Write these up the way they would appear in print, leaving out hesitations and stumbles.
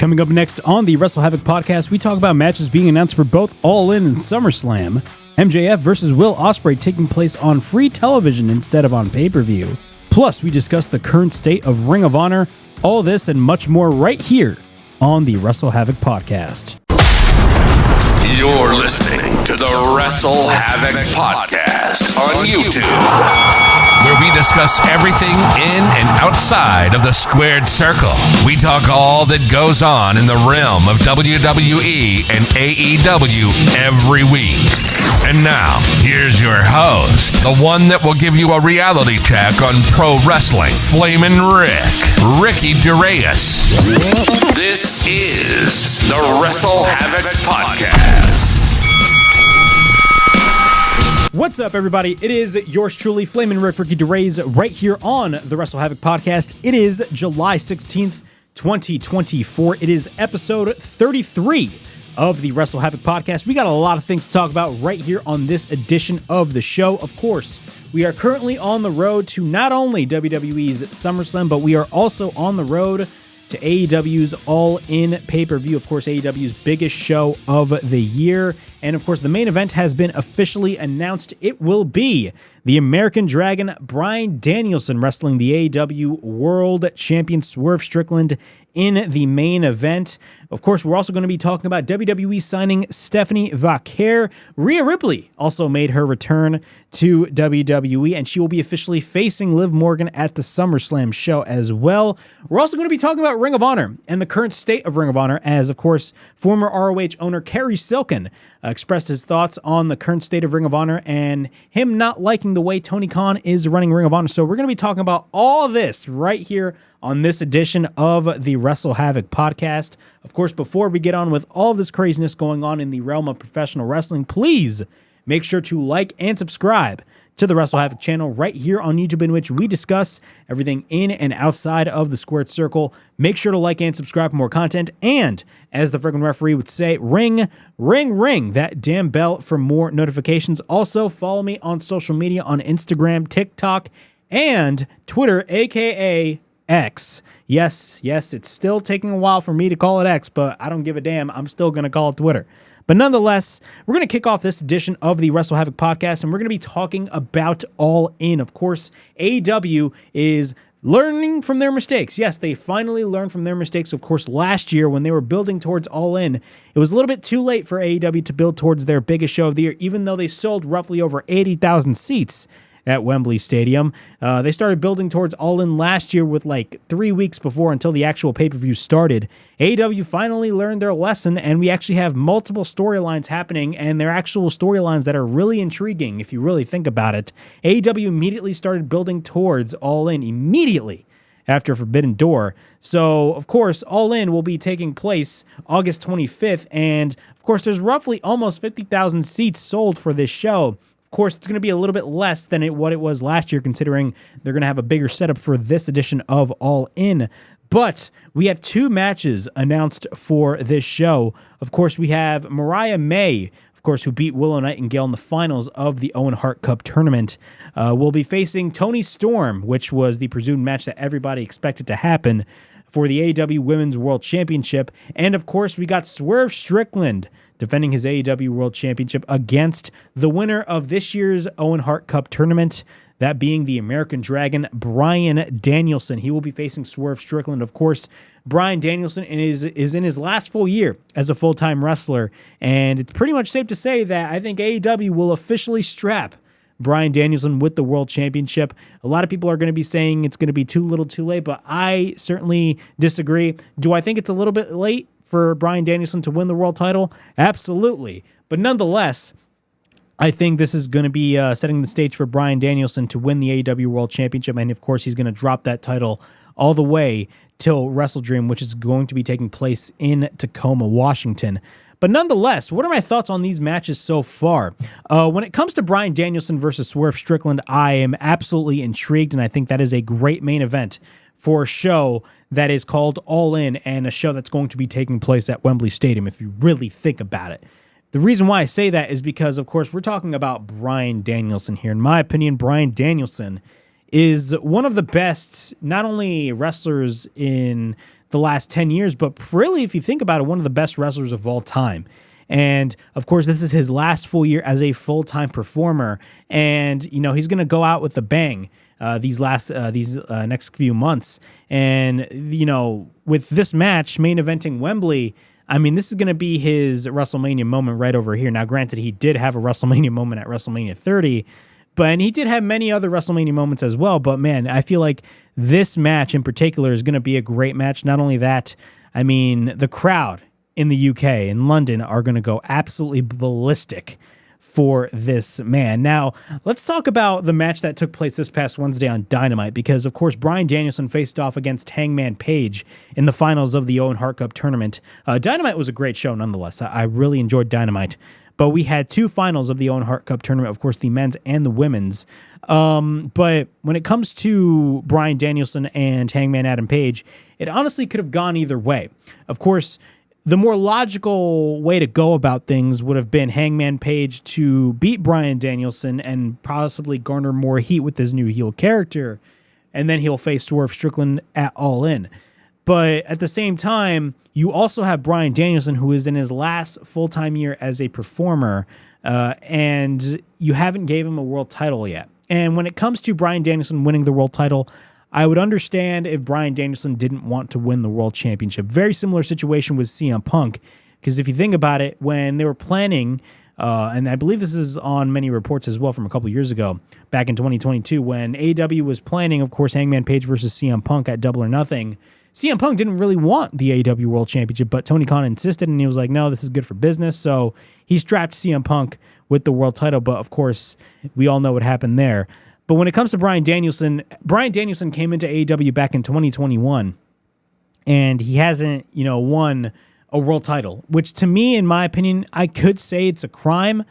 Coming up next on the WrestleHavoc Podcast, we talk about matches being announced for both All In and SummerSlam, MJF versus Will Ospreay taking place on free television instead of on pay-per-view. Plus, we discuss the current state of Ring of Honor, all this and much more right here on the WrestleHavoc Podcast. You're listening to the WrestleHavoc Podcast on YouTube, where we discuss everything in and outside of the squared circle. We talk all that goes on in the realm of WWE and AEW every week. And now, here's your host, the one that will give you a reality check on pro wrestling, Flamin' Ricky Duraeus. This is the WrestleHavoc Podcast. What's up, everybody? It is yours truly, Flamin' Ricky Duraeus, right here on the WrestleHavoc Podcast. It is July 16th, 2024. It is episode 33 of the WrestleHavoc Podcast. We got a lot of things to talk about right here on this edition of the show. Of course, we are currently on the road to not only WWE's SummerSlam, but we are also on the road to AEW's All In pay-per-view. Of course, AEW's biggest show of the year. And of course, the main event has been officially announced. It will be the American Dragon, Bryan Danielson, wrestling the AEW World Champion Swerve Strickland in the main event. Of course, we're also going to be talking about WWE signing Stephanie Vaquer. Rhea Ripley also made her return to WWE, and she will be officially facing Liv Morgan at the SummerSlam show as well. We're also going to be talking about Ring of Honor and the current state of Ring of Honor, as, of course, former ROH owner Kerry Silken expressed his thoughts on the current state of Ring of Honor and him not liking the way Tony Khan is running Ring of Honor. So we're going to be talking about all of this right here on this edition of the WrestleHavoc Podcast. Of course, before we get on with all this craziness going on in the realm of professional wrestling, please make sure to like and subscribe to the WrestleHavoc channel right here on YouTube, in which we discuss everything in and outside of the squared circle. Make sure to like and subscribe for more content. And as the friggin' referee would say, ring, ring, ring that damn bell for more notifications. Also, follow me on social media on Instagram, TikTok, and Twitter, aka X. Yes, it's still taking a while for me to call it X, but I don't give a damn. I'm still going to call it Twitter. But nonetheless, we're going to kick off this edition of the WrestleHavoc Podcast, and we're going to be talking about All In. Of course, AEW is learning from their mistakes. Yes, they finally learned from their mistakes. Of course, last year when they were building towards All In, it was a little bit too late for AEW to build towards their biggest show of the year, even though they sold roughly over 80,000 seats at Wembley Stadium. They started building towards All In last year with like 3 weeks before until the actual pay-per-view started. AEW finally learned their lesson, and we actually have multiple storylines happening, and they're actual storylines that are really intriguing if you really think about it. AEW immediately started building towards All In immediately after Forbidden Door. So, of course, All In will be taking place August 25th, and of course, there's roughly almost 50,000 seats sold for this show. Of course, it's going to be a little bit less than what it was last year, considering they're going to have a bigger setup for this edition of All In. But we have two matches announced for this show. Of course, we have Mariah May, of course, who beat Willow Nightingale in the finals of the Owen Hart Cup Tournament. Will be facing Toni Storm, which was the presumed match that everybody expected to happen for the AEW Women's World Championship. And of course, we got Swerve Strickland defending his AEW World Championship against the winner of this year's Owen Hart Cup Tournament, that being the American Dragon, Bryan Danielson. He will be facing Swerve Strickland. Of course, Bryan Danielson is in his last full year as a full-time wrestler, and it's pretty much safe to say that I think AEW will officially strap Bryan Danielson with the World Championship. A lot of people are going to be saying it's going to be too little too late, but I certainly disagree. Do I think it's a little bit late for Bryan Danielson to win the world title? Absolutely. But nonetheless, I think this is going to be setting the stage for Bryan Danielson to win the AEW World Championship, and of course, he's going to drop that title all the way till WrestleDream, which is going to be taking place in Tacoma, Washington. But nonetheless, what are my thoughts on these matches so far? When it comes to Bryan Danielson versus Swerve Strickland, I am absolutely intrigued, and I think that is a great main event for a show that is called All In, and a show that's going to be taking place at Wembley Stadium, if you really think about it. The reason why I say that is because, of course, we're talking about Bryan Danielson here. In my opinion, Bryan Danielson is one of the best, not only wrestlers in the last 10 years, but really, if you think about it, one of the best wrestlers of all time. And of course, this is his last full year as a full-time performer. And, he's going to go out with a bang these next few months. And, with this match, main eventing Wembley, this is going to be his WrestleMania moment right over here. Now, granted, he did have a WrestleMania moment at WrestleMania 30, and he did have many other WrestleMania moments as well. But, man, I feel like this match in particular is going to be a great match. Not only that, the crowd in the UK, in London, are going to go absolutely ballistic for this man. Now, let's talk about the match that took place this past Wednesday on Dynamite, because, of course, Bryan Danielson faced off against Hangman Page in the finals of the Owen Hart Cup Tournament. Dynamite was a great show, nonetheless. I really enjoyed Dynamite. But we had two finals of the Owen Hart Cup Tournament, of course, the men's and the women's. But when it comes to Bryan Danielson and Hangman Adam Page, it honestly could have gone either way. Of course, the more logical way to go about things would have been Hangman Page to beat Bryan Danielson and possibly garner more heat with his new heel character, and then he'll face Swerve Strickland at All In. But at the same time, you also have Bryan Danielson, who is in his last full-time year as a performer, and you haven't gave him a world title yet. And when it comes to Bryan Danielson winning the world title, I would understand if Bryan Danielson didn't want to win the world championship. Very similar situation with CM Punk, because if you think about it, when they were planning, and I believe this is on many reports as well from a couple years ago, back in 2022, when AEW was planning, of course, Hangman Page versus CM Punk at Double or Nothing, CM Punk didn't really want the AEW World Championship, but Tony Khan insisted, and he was like, no, this is good for business. So he strapped CM Punk with the world title, but of course, we all know what happened there. But when it comes to Bryan Danielson came into AEW back in 2021, and he hasn't, won a world title, which to me, in my opinion, I could say it's a crime.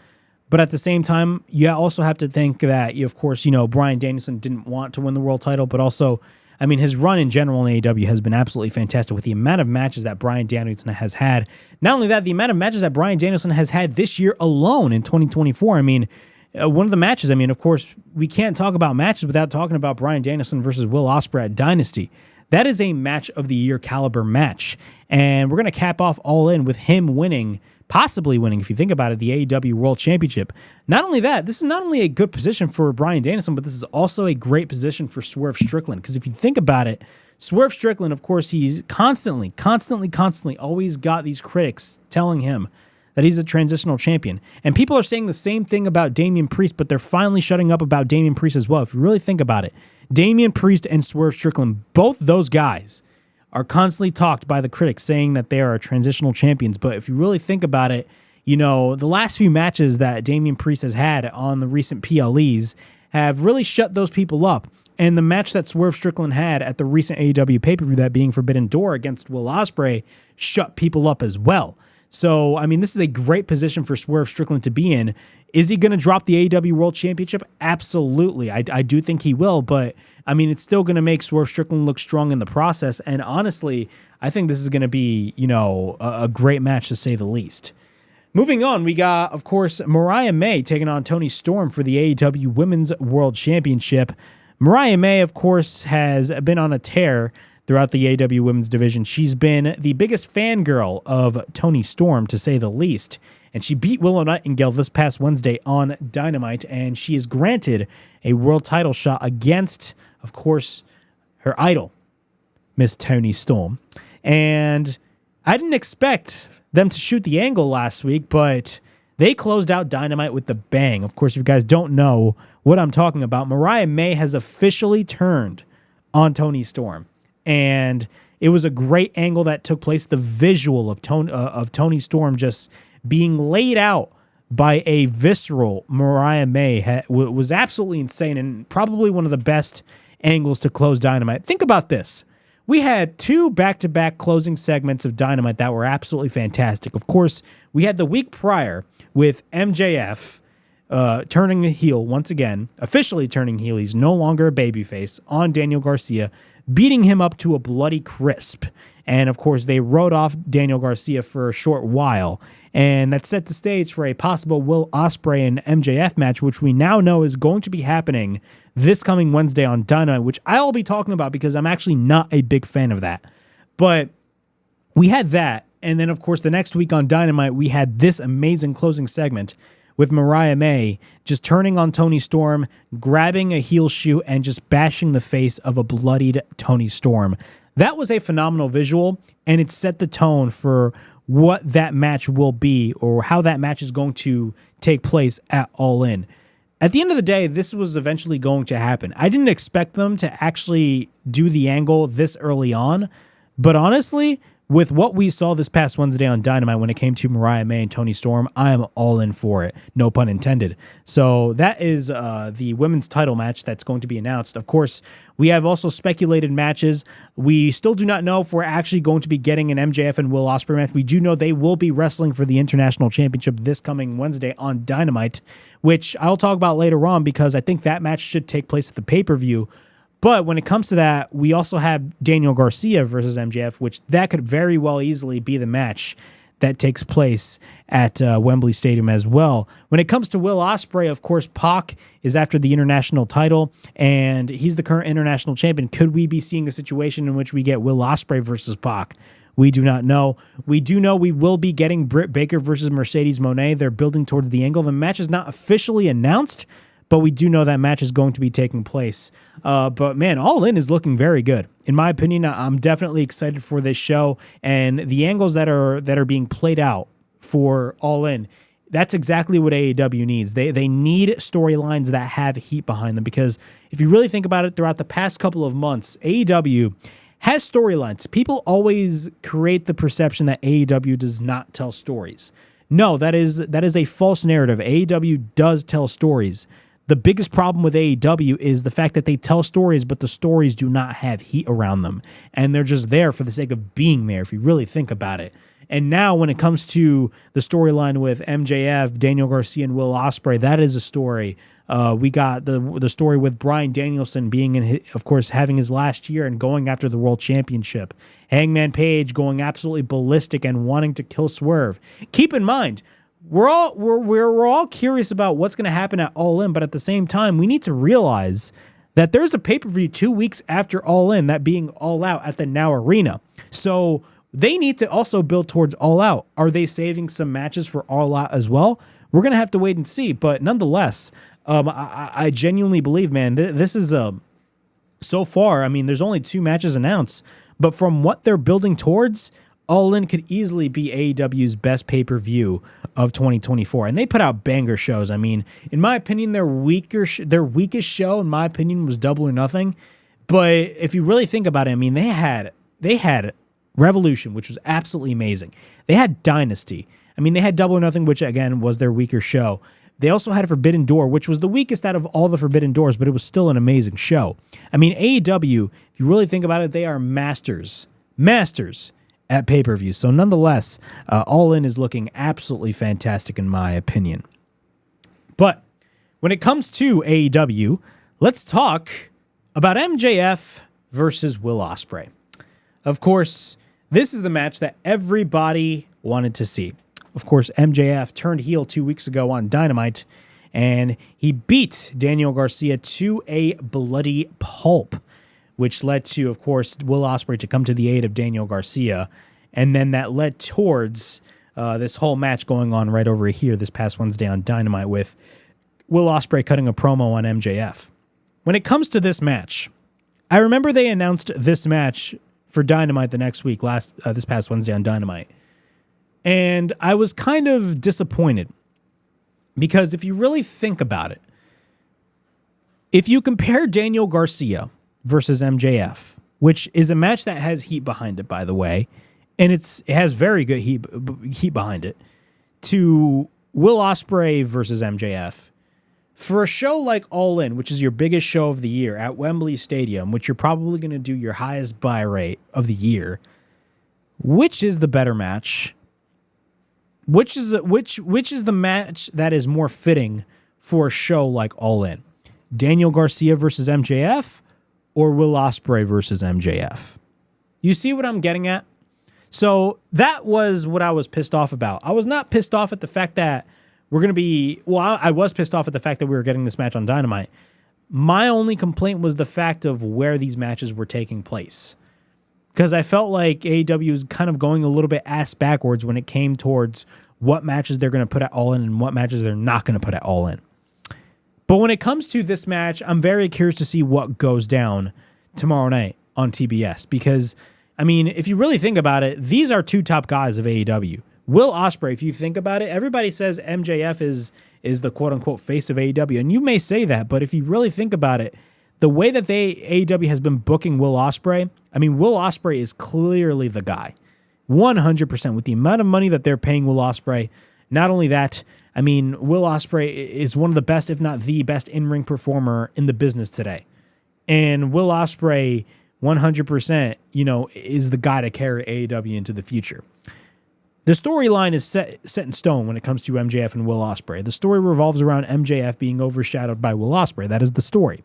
But at the same time, you also have to think that, of course, Bryan Danielson didn't want to win the world title, but also, his run in general in AEW has been absolutely fantastic with the amount of matches that Bryan Danielson has had. Not only that, the amount of matches that Bryan Danielson has had this year alone in 2024. One of the matches, of course, we can't talk about matches without talking about Bryan Danielson versus Will Ospreay at Dynasty. That is a match of the year caliber match. And we're going to cap off All In with him possibly winning, if you think about it, the AEW World Championship. Not only that, this is not only a good position for Bryan Danielson, but this is also a great position for Swerve Strickland. Because if you think about it, Swerve Strickland, of course, he's constantly always got these critics telling him that he's a transitional champion. And people are saying the same thing about Damian Priest, but they're finally shutting up about Damian Priest as well. If you really think about it, Damian Priest and Swerve Strickland, both those guys are constantly talked by the critics saying that they are transitional champions. But if you really think about it, the last few matches that Damian Priest has had on the recent PLEs have really shut those people up. And the match that Swerve Strickland had at the recent AEW pay-per-view, that being Forbidden Door against Will Ospreay, shut people up as well. So, this is a great position for Swerve Strickland to be in. Is he going to drop the AEW World Championship? Absolutely. I do think he will, but, it's still going to make Swerve Strickland look strong in the process. And honestly, I think this is going to be, a great match to say the least. Moving on, we got, of course, Mariah May taking on Toni Storm for the AEW Women's World Championship. Mariah May, of course, has been on a tear throughout the AEW Women's Division. She's been the biggest fangirl of Toni Storm, to say the least. And she beat Willow Nightingale this past Wednesday on Dynamite, and she is granted a world title shot against, of course, her idol, Miss Toni Storm. And I didn't expect them to shoot the angle last week, but they closed out Dynamite with the bang. Of course, if you guys don't know what I'm talking about, Mariah May has officially turned on Toni Storm. And it was a great angle that took place. The visual of Toni Storm just being laid out by a visceral Mariah May was absolutely insane, and probably one of the best angles to close Dynamite. Think about this. We had two back-to-back closing segments of Dynamite that were absolutely fantastic. Of course, we had the week prior with MJF turning heel once again, officially turning heel. He's no longer a babyface on Daniel Garcia, beating him up to a bloody crisp. And, of course, they wrote off Daniel Garcia for a short while. And that set the stage for a possible Will Ospreay and MJF match, which we now know is going to be happening this coming Wednesday on Dynamite, which I'll be talking about because I'm actually not a big fan of that. But we had that. And then, of course, the next week on Dynamite, we had this amazing closing segment with Mariah May just turning on Toni Storm, grabbing a heel shoe, and just bashing the face of a bloodied Toni Storm. That was a phenomenal visual, and it set the tone for what that match will be or how that match is going to take place at All In. At the end of the day, this was eventually going to happen. I didn't expect them to actually do the angle this early on, but honestly, with what we saw this past Wednesday on Dynamite when it came to Mariah May and Toni Storm, I am all in for it. No pun intended. So that is the women's title match that's going to be announced. Of course, we have also speculated matches. We still do not know if we're actually going to be getting an MJF and Will Ospreay match. We do know they will be wrestling for the International Championship this coming Wednesday on Dynamite, which I'll talk about later on because I think that match should take place at the pay-per-view. But when it comes to that, we also have Daniel Garcia versus MJF, which that could very well easily be the match that takes place at Wembley Stadium as well. When it comes to Will Ospreay, of course, Pac is after the international title, and he's the current international champion. Could we be seeing a situation in which we get Will Ospreay versus Pac? We do not know. We do know we will be getting Britt Baker versus Mercedes Moné. They're building towards the angle. The match is not officially announced, but we do know that match is going to be taking place. But man, All In is looking very good. In my opinion, I'm definitely excited for this show and the angles that are being played out for All In. That's exactly what AEW needs. They need storylines that have heat behind them, because if you really think about it, throughout the past couple of months, AEW has storylines. People always create the perception that AEW does not tell stories. No, that is a false narrative. AEW does tell stories. The biggest problem with AEW is the fact that they tell stories, but the stories do not have heat around them. And they're just there for the sake of being there, if you really think about it. And now when it comes to the storyline with MJF, Daniel Garcia, and Will Ospreay, that is a story. We got the story with Bryan Danielson being of course, having his last year and going after the World Championship. Hangman Page going absolutely ballistic and wanting to kill Swerve. Keep in mind, we're all curious about what's going to happen at All In, but at the same time, we need to realize that there's a pay-per-view 2 weeks after All In, that being All Out at the Now Arena. So they need to also build towards All Out. Are they saving some matches for All Out as well? We're going to have to wait and see. But nonetheless, I genuinely believe, man, this is so far, I mean, there's only 2 matches announced, but from what they're building towards, All In could easily be AEW's best pay-per-view of 2024. And they put out banger shows. I mean, in my opinion, their weakest show, in my opinion, was Double or Nothing. But if you really think about it, I mean, they had Revolution, which was absolutely amazing. They had Dynasty. I mean, they had Double or Nothing, which, again, was their weaker show. They also had Forbidden Door, which was the weakest out of all the Forbidden Doors, but it was still an amazing show. I mean, AEW, if you really think about it, they are masters at pay-per-view. So nonetheless, All In is looking absolutely fantastic in my opinion. But when it comes to AEW, let's talk about MJF versus Will Ospreay. Of course, this is the match that everybody wanted to see. Of course, MJF turned heel 2 weeks ago on Dynamite, and he beat Daniel Garcia to a bloody pulp, which led to, of course, Will Ospreay to come to the aid of Daniel Garcia. And then that led towards this whole match going on right over here this past Wednesday on Dynamite with Will Ospreay cutting a promo on MJF. When it comes to this match, I remember they announced this match for Dynamite the next week, this past Wednesday on Dynamite. And I was kind of disappointed because if you really think about it, if you compare Daniel Garcia versus MJF, which is a match that has heat behind it, by the way, and it has very good heat behind it, to Will Ospreay versus MJF, for a show like All In, which is your biggest show of the year at Wembley Stadium, which you're probably going to do your highest buy rate of the year, which is the better match? Which is the match that is more fitting for a show like All In? Daniel Garcia versus MJF or Will Ospreay versus MJF? You see what I'm getting at? So that was what I was pissed off about. I was not pissed off at the fact that we're going to be... Well, I was pissed off at the fact that we were getting this match on Dynamite. My only complaint was the fact of where these matches were taking place. Because I felt like AEW was kind of going a little bit ass backwards when it came towards what matches they're going to put at All In and what matches they're not going to put at All In. But when it comes to this match, I'm very curious to see what goes down tomorrow night on TBS. Because, I mean, if you really think about it, these are two top guys of AEW. Will Ospreay, if you think about it, everybody says MJF is the quote-unquote face of AEW. And you may say that, but if you really think about it, the way that AEW has been booking Will Ospreay, I mean, Will Ospreay is clearly the guy. 100% with the amount of money that they're paying Will Ospreay. Not only that, I mean, Will Ospreay is one of the best, if not the best in-ring performer in the business today. And Will Ospreay, 100%, is the guy to carry AEW into the future. The storyline is set in stone when it comes to MJF and Will Ospreay. The story revolves around MJF being overshadowed by Will Ospreay. That is the story.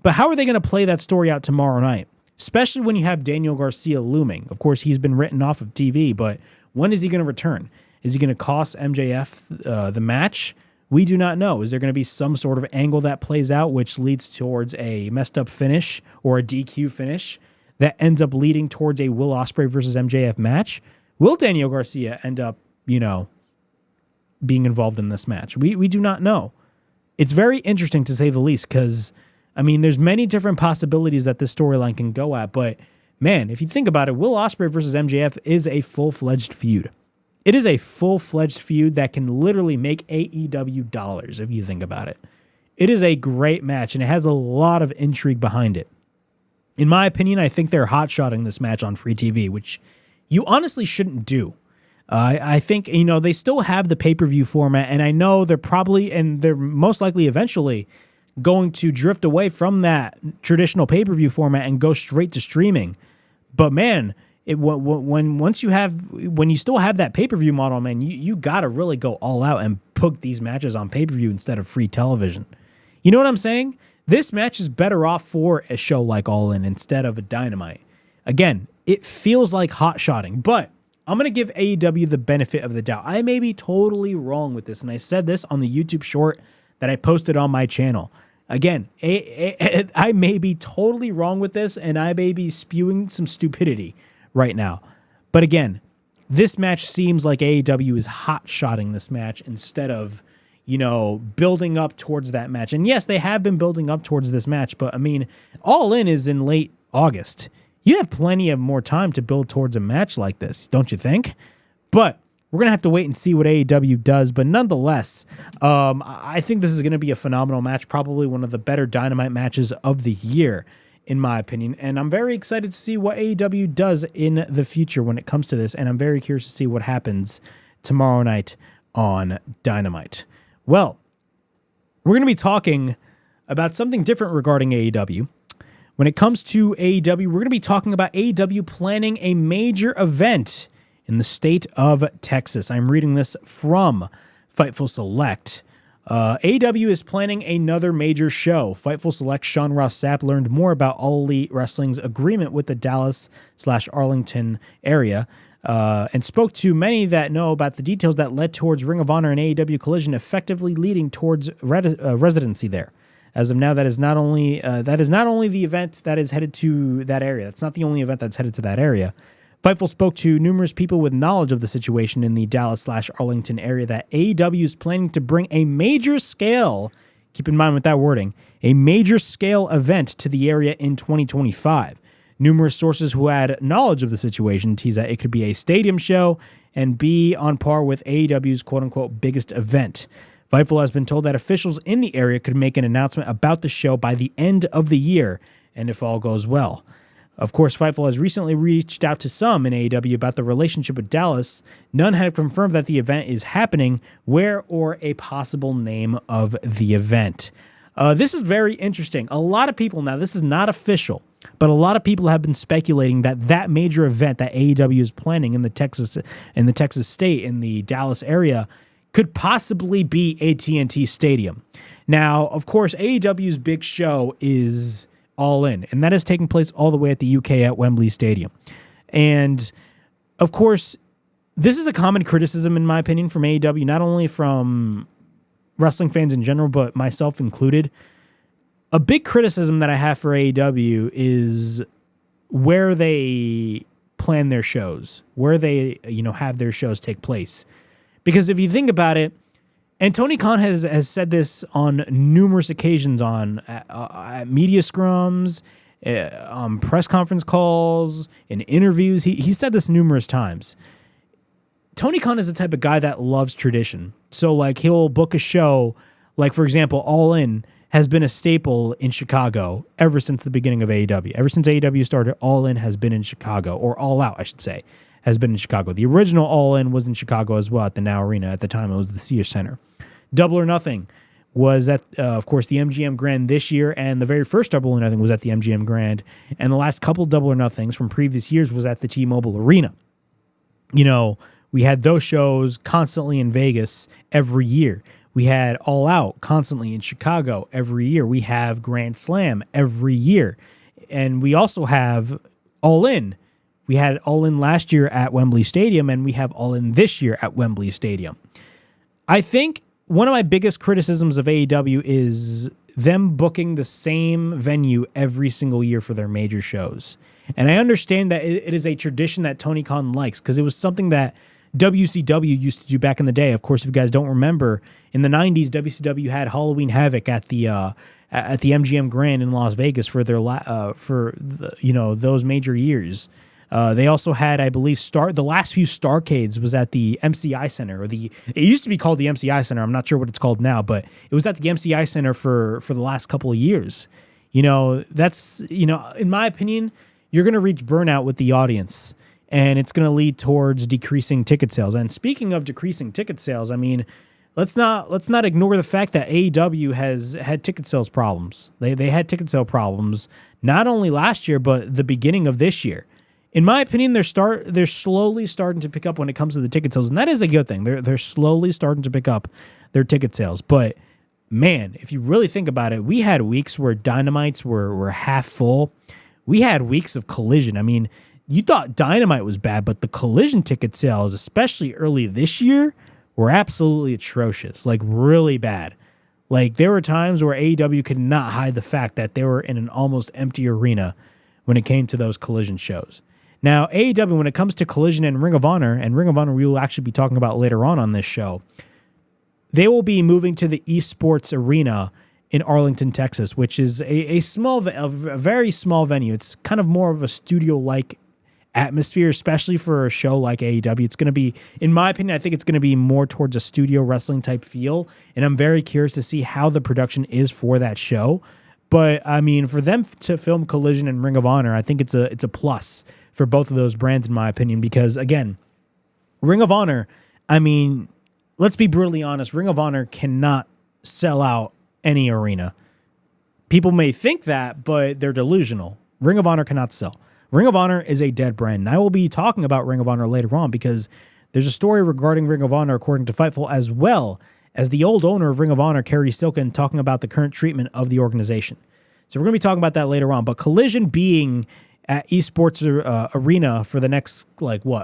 But how are they going to play that story out tomorrow night? Especially when you have Daniel Garcia looming. Of course, he's been written off of TV, but when is he going to return? Is he going to cost MJF the match? We do not know. Is there going to be some sort of angle that plays out which leads towards a messed up finish or a DQ finish that ends up leading towards a Will Ospreay versus MJF match? Will Daniel Garcia end up, being involved in this match? We do not know. It's very interesting to say the least because, I mean, there's many different possibilities that this storyline can go at, but man, if you think about it, Will Ospreay versus MJF is a full-fledged feud. It is a full-fledged feud that can literally make AEW dollars if you think about it. It is a great match, and it has a lot of intrigue behind it. In my opinion, I think they're hot-shotting this match on free TV, which you honestly shouldn't do. I think, they still have the pay-per-view format, and I know they're most likely eventually going to drift away from that traditional pay-per-view format and go straight to streaming. But man, when you still have that pay-per-view model, man, you got to really go all out and book these matches on pay-per-view instead of free television. You know what I'm saying? This match is better off for a show like All In instead of a Dynamite. Again, it feels like hot-shotting, but I'm going to give AEW the benefit of the doubt. I may be totally wrong with this, and I said this on the YouTube short that I posted on my channel. Again, I may be totally wrong with this, and I may be spewing some stupidity right now. But again, this match seems like AEW is hot-shotting this match instead of, building up towards that match. And yes, they have been building up towards this match, but I mean, All In is in late August. You have plenty of more time to build towards a match like this, don't you think? But we're going to have to wait and see what AEW does. But nonetheless, I think this is going to be a phenomenal match, probably one of the better Dynamite matches of the year, in my opinion. And I'm very excited to see what AEW does in the future when it comes to this. And I'm very curious to see what happens tomorrow night on Dynamite. Well, we're going to be talking about something different regarding AEW. When it comes to AEW, we're going to be talking about AEW planning a major event in the state of Texas. I'm reading this from Fightful Select. AEW is planning another major show. Fightful Select Sean Ross Sapp learned more about All Elite Wrestling's agreement with the Dallas/Arlington area and spoke to many that know about the details that led towards Ring of Honor and AEW collision, effectively leading towards residency there. As of now, that is not only the event that is headed to that area. That's not the only event that's headed to that area. Fightful spoke to numerous people with knowledge of the situation in the Dallas/Arlington area that AEW is planning to bring a major scale, keep in mind with that wording, a major scale event to the area in 2025. Numerous sources who had knowledge of the situation tease that it could be a stadium show and be on par with AEW's quote-unquote biggest event. Fightful has been told that officials in the area could make an announcement about the show by the end of the year, and if all goes well. Of course, Fightful has recently reached out to some in AEW about the relationship with Dallas. None have confirmed that the event is happening, where, or a possible name of the event. This is very interesting. A lot of people, now this is not official, but a lot of people have been speculating that major event that AEW is planning in the Texas state, in the Dallas area, could possibly be AT&T Stadium. Now, of course, AEW's big show is All In, and that is taking place all the way at the UK at Wembley Stadium. And, of course, this is a common criticism, in my opinion, from AEW, not only from wrestling fans in general, but myself included. A big criticism that I have for AEW is where they plan their shows, where they, have their shows take place. Because if you think about it, and Tony Khan has said this on numerous occasions on at media scrums, on press conference calls, in interviews. He said this numerous times. Tony Khan is the type of guy that loves tradition. So, like, he'll book a show, like, for example, All In has been a staple in Chicago ever since the beginning of AEW. Ever since AEW started, All In has been in Chicago, or All Out, I should say, has been in Chicago. The original All In was in Chicago as well at the Now Arena. At the time, it was the Sears Center. Double or Nothing was at, of course, the MGM Grand this year, and the very first Double or Nothing was at the MGM Grand, and the last couple Double or Nothings from previous years was at the T-Mobile Arena. We had those shows constantly in Vegas every year. We had All Out constantly in Chicago every year. We have Grand Slam every year. And we also have All In. We had All In last year at Wembley Stadium, and we have All In this year at Wembley Stadium. I think one of my biggest criticisms of AEW is them booking the same venue every single year for their major shows. And I understand that it is a tradition that Tony Khan likes, because it was something that WCW used to do back in the day. Of course, if you guys don't remember, in the 90s, WCW had Halloween Havoc at the MGM Grand in Las Vegas for their those major years. They also had, I believe, the last few Starcades was at the MCI Center, it used to be called the MCI Center. I'm not sure what it's called now, but it was at the MCI Center for the last couple of years. That's, in my opinion, you're going to reach burnout with the audience, and it's going to lead towards decreasing ticket sales. And speaking of decreasing ticket sales, I mean, let's not ignore the fact that AEW has had ticket sales problems. They had ticket sale problems not only last year, but the beginning of this year. In my opinion, they're slowly starting to pick up when it comes to the ticket sales, and that is a good thing. They're slowly starting to pick up their ticket sales. But man, if you really think about it, we had weeks where Dynamites were half full. We had weeks of Collision. I mean, you thought Dynamite was bad, but the Collision ticket sales, especially early this year, were absolutely atrocious, like really bad. Like, there were times where AEW could not hide the fact that they were in an almost empty arena when it came to those Collision shows. Now, AEW, when it comes to Collision and Ring of Honor we will actually be talking about later on this show, they will be moving to the Esports Arena in Arlington, Texas, which is a very small venue. It's kind of more of a studio-like atmosphere, especially for a show like AEW. It's going to be, in my opinion, I think it's going to be more towards a studio wrestling type feel, and I'm very curious to see how the production is for that show. But I mean, for them to film Collision and Ring of Honor, I think it's a plus for both of those brands, in my opinion, because again, Ring of Honor, I mean, let's be brutally honest, Ring of Honor cannot sell out any arena. People may think that, but they're delusional. Ring of Honor cannot sell. Ring of Honor is a dead brand, and I will be talking about Ring of Honor later on because there's a story regarding Ring of Honor according to Fightful, as well as the old owner of Ring of Honor, Kerry Silkin, talking about the current treatment of the organization. So we're going to be talking about that later on. But Collision being at Esports Arena for the next,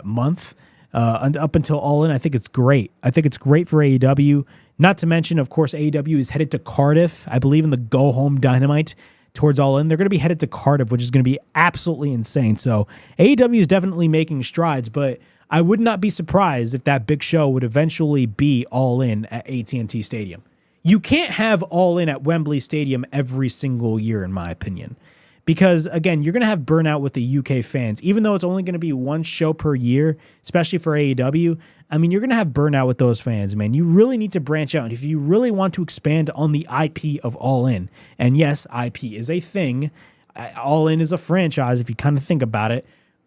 month, up until All In, I think it's great. I think it's great for AEW. Not to mention, of course, AEW is headed to Cardiff, I believe, in the Go Home Dynamite towards All In. They're going to be headed to Cardiff, which is going to be absolutely insane. So AEW is definitely making strides, but I would not be surprised if that big show would eventually be All In at AT&T Stadium. You can't have All In at Wembley Stadium every single year, in my opinion. Because, again, you're going to have burnout with the UK fans. Even though it's only going to be one show per year, especially for AEW, I mean, you're going to have burnout with those fans, man. You really need to branch out. And if you really want to expand on the IP of All In, and yes, IP is a thing. All In is a franchise, if you kind of think about it.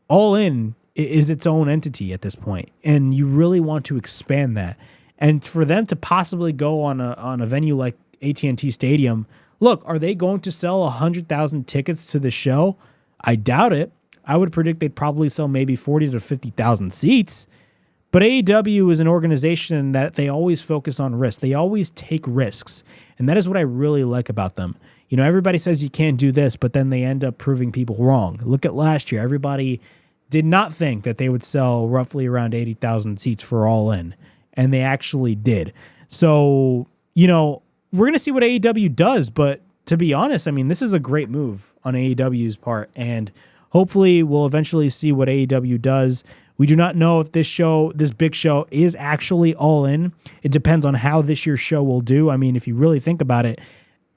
All In is its own entity at this point, and you really want to expand that. And for them to possibly go on a venue like AT&T Stadium, look, are they going to sell 100,000 tickets to the show? I doubt it. I would predict they'd probably sell maybe 40 to 50,000 seats. But AEW is an organization that they always focus on risk. They always take risks. And that is what I really like about them. You know, everybody says you can't do this, but then they end up proving people wrong. Look at last year. Everybody did not think that they would sell roughly around 80,000 seats for All In. And they actually did. So, you know, we're going to see what AEW does. But to be honest, I mean, this is a great move on AEW's part. And hopefully we'll eventually see what AEW does. We do not know if this big show is actually All In. It depends on how this year's show will do. I mean, if you really think about it,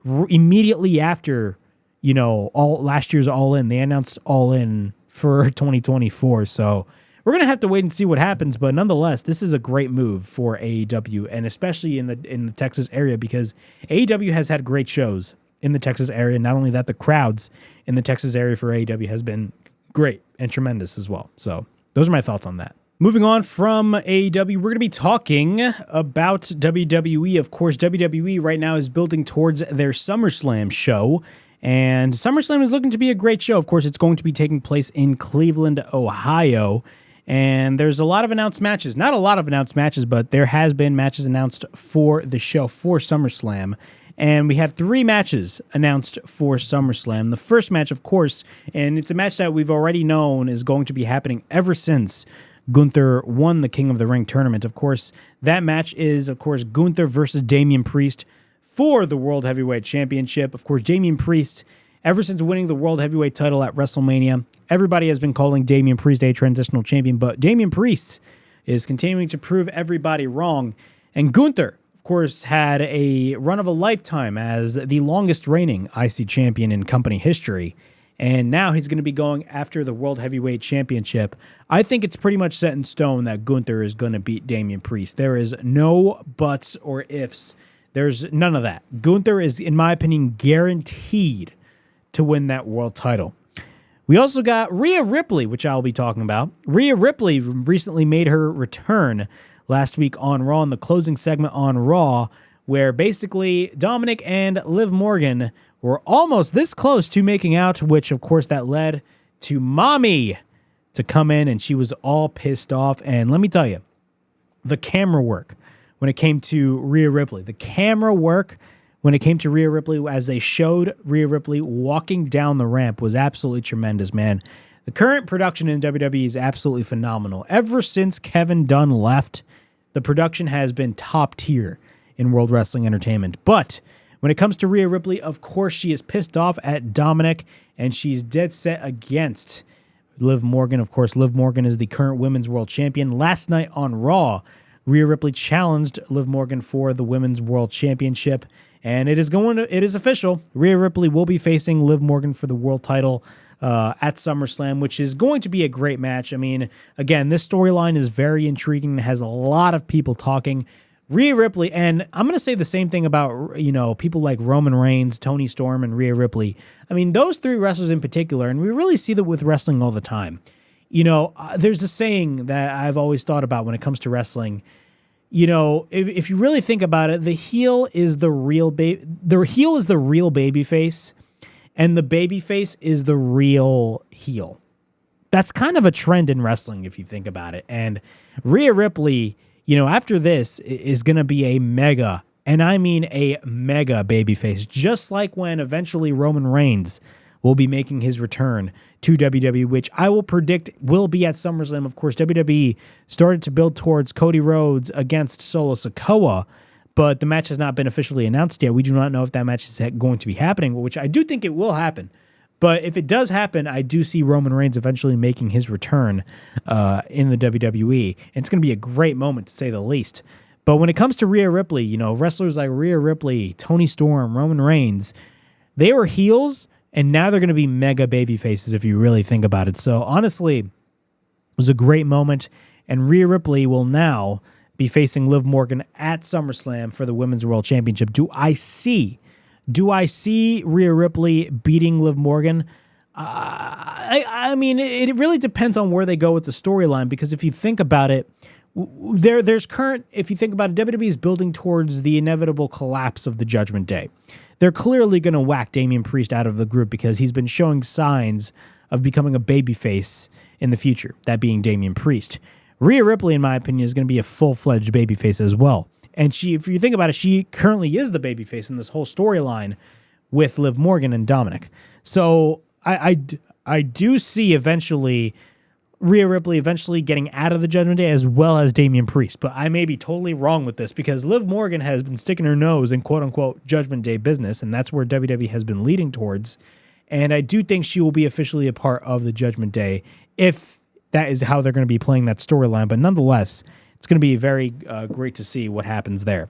immediately after, you know, last year's All In, they announced All In for 2024. So we're going to have to wait and see what happens. But nonetheless, this is a great move for AEW, and especially in the Texas area, because AEW has had great shows in the Texas area. Not only that, the crowds in the Texas area for AEW has been great and tremendous as well. So those are my thoughts on that. Moving on from AEW, we're going to be talking about WWE. Of course, WWE right now is building towards their SummerSlam show, and SummerSlam is looking to be a great show. Of course, it's going to be taking place in Cleveland, Ohio, and there's a lot of announced matches. Not a lot of announced matches, but there has been matches announced for the show for SummerSlam. And we have 3 matches announced for SummerSlam. The first match, of course, and it's a match that we've already known is going to be happening ever since Gunther won the King of the Ring tournament. Of course, that match is, of course, Gunther versus Damian Priest for the World Heavyweight Championship. Of course, Damian Priest, ever since winning the World Heavyweight title at WrestleMania, everybody has been calling Damian Priest a transitional champion, but Damian Priest is continuing to prove everybody wrong. And Gunther, course, had a run of a lifetime as the longest reigning IC champion in company history, and now he's going to be going after the World Heavyweight Championship. I think it's pretty much set in stone that Gunther is going to beat Damian Priest. There is no buts or ifs. There's none of that. Gunther is, in my opinion, guaranteed to win that world title. We also got Rhea Ripley, which I'll be talking about. Rhea Ripley recently made her return last week on Raw, in the closing segment on Raw, where basically Dominik and Liv Morgan were almost this close to making out, which of course that led to Mommy to come in, and she was all pissed off. And let me tell you, the camera work when it came to Rhea Ripley, as they showed Rhea Ripley walking down the ramp was absolutely tremendous, man. The current production in WWE is absolutely phenomenal. Ever since Kevin Dunn left, the production has been top tier in World Wrestling Entertainment. But when it comes to Rhea Ripley, of course, she is pissed off at Dominik, and she's dead set against Liv Morgan. Of course, Liv Morgan is the current Women's World Champion. Last night on Raw, Rhea Ripley challenged Liv Morgan for the Women's World Championship, and it is official. Rhea Ripley will be facing Liv Morgan for the world title at SummerSlam, which is going to be a great match. I mean, again, this storyline is very intriguing and has a lot of people talking. Rhea Ripley, and I'm going to say the same thing about, you know, people like Roman Reigns, Toni Storm, and Rhea Ripley. I mean, those 3 wrestlers in particular, and we really see that with wrestling all the time. You know, there's a saying that I've always thought about when it comes to wrestling. You know, if you really think about it, the heel is the real baby face, and the baby face is the real heel. That's kind of a trend in wrestling if you think about it. And Rhea Ripley, you know, after this is going to be a mega, and I mean a mega babyface, just like when eventually Roman Reigns will be making his return to WWE, which I will predict will be at SummerSlam. Of course, WWE started to build towards Cody Rhodes against Solo Sikoa, but the match has not been officially announced yet. We do not know if that match is going to be happening, which I do think it will happen. But if it does happen, I do see Roman Reigns eventually making his return in the WWE. And it's going to be a great moment, to say the least. But when it comes to Rhea Ripley, you know, wrestlers like Rhea Ripley, Toni Storm, Roman Reigns, they were heels, and now they're going to be mega baby faces if you really think about it. So honestly, it was a great moment. And Rhea Ripley will now be facing Liv Morgan at SummerSlam for the Women's World Championship. Do I see Rhea Ripley beating Liv Morgan? I mean, it really depends on where they go with the storyline, because if you think about it, if you think about it, WWE is building towards the inevitable collapse of the Judgment Day. They're clearly going to whack Damian Priest out of the group because he's been showing signs of becoming a babyface in the future, that being Damian Priest. Rhea Ripley, in my opinion, is going to be a full-fledged babyface as well. And if you think about it, she currently is the babyface in this whole storyline with Liv Morgan and Dominik. So I do see eventually Rhea Ripley eventually getting out of the Judgment Day, as well as Damian Priest. But I may be totally wrong with this, because Liv Morgan has been sticking her nose in quote-unquote Judgment Day business, and that's where WWE has been leading towards. And I do think she will be officially a part of the Judgment Day, if that is how they're going to be playing that storyline. But nonetheless, it's going to be very great to see what happens there.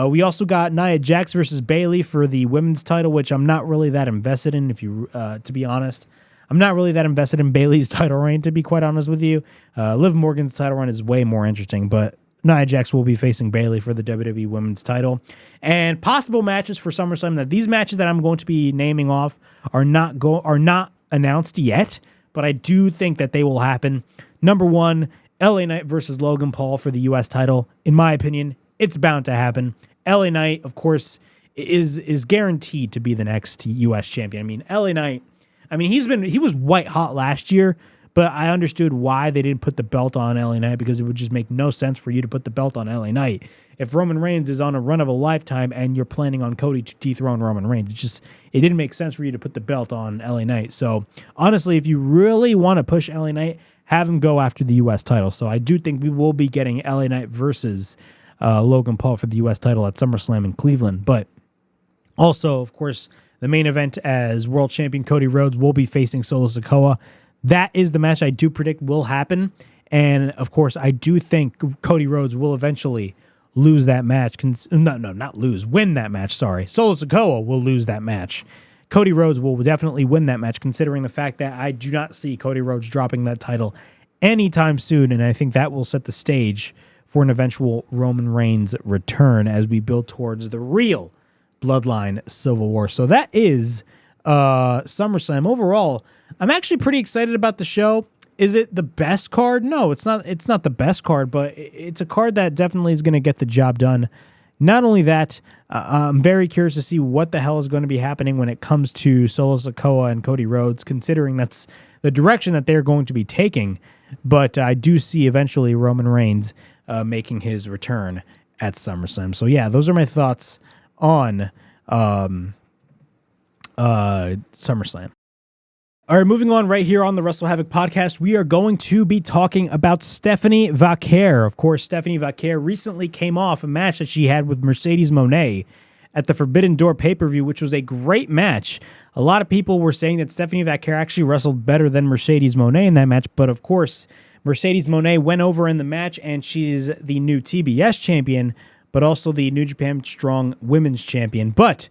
We also got Nia Jax versus Bayley for the women's title, which I'm not really that invested in, to be honest. I'm not really that invested in Bayley's title reign, to be quite honest with you. Liv Morgan's title run is way more interesting, but Nia Jax will be facing Bayley for the WWE Women's title. And possible matches for SummerSlam. That these matches that I'm going to be naming off are not announced yet, but I do think that they will happen. Number 1, LA Knight versus Logan Paul for the U.S. title. In my opinion, it's bound to happen. LA Knight, of course, is guaranteed to be the next U.S. champion. I mean, LA Knight, he was white hot last year, but I understood why they didn't put the belt on LA Knight, because it would just make no sense for you to put the belt on LA Knight. If Roman Reigns is on a run of a lifetime and you're planning on Cody to dethrone Roman Reigns, it didn't make sense for you to put the belt on LA Knight. So honestly, if you really want to push LA Knight, have him go after the U.S. title. So I do think we will be getting LA Knight versus Logan Paul for the U.S. title at SummerSlam in Cleveland. But also, of course, the main event, as world champion Cody Rhodes will be facing Solo Sikoa. That is the match I do predict will happen. And, of course, I do think Cody Rhodes will eventually lose that match. Win that match, sorry. Solo Sikoa will lose that match. Cody Rhodes will definitely win that match, considering the fact that I do not see Cody Rhodes dropping that title anytime soon. And I think that will set the stage for an eventual Roman Reigns return as we build towards the real Bloodline Civil War. So that is SummerSlam. Overall, I'm actually pretty excited about the show. Is it the best card? No, it's not. It's not the best card, but it's a card that definitely is going to get the job done. Not only that, I'm very curious to see what the hell is going to be happening when it comes to Solo Sikoa and Cody Rhodes, considering that's the direction that they're going to be taking. But I do see eventually Roman Reigns making his return at SummerSlam. So yeah, those are my thoughts on SummerSlam. All right, moving on right here on the WrestleHavoc Podcast, we are going to be talking about Stephanie Vaquer. Of course, Stephanie Vaquer recently came off a match that she had with Mercedes Moné at the Forbidden Door pay-per-view, which was a great match. A lot of people were saying that Stephanie Vaquer actually wrestled better than Mercedes Moné in that match, but of course, Mercedes Moné went over in the match, and she's the new TBS champion, but also the New Japan Strong Women's champion. But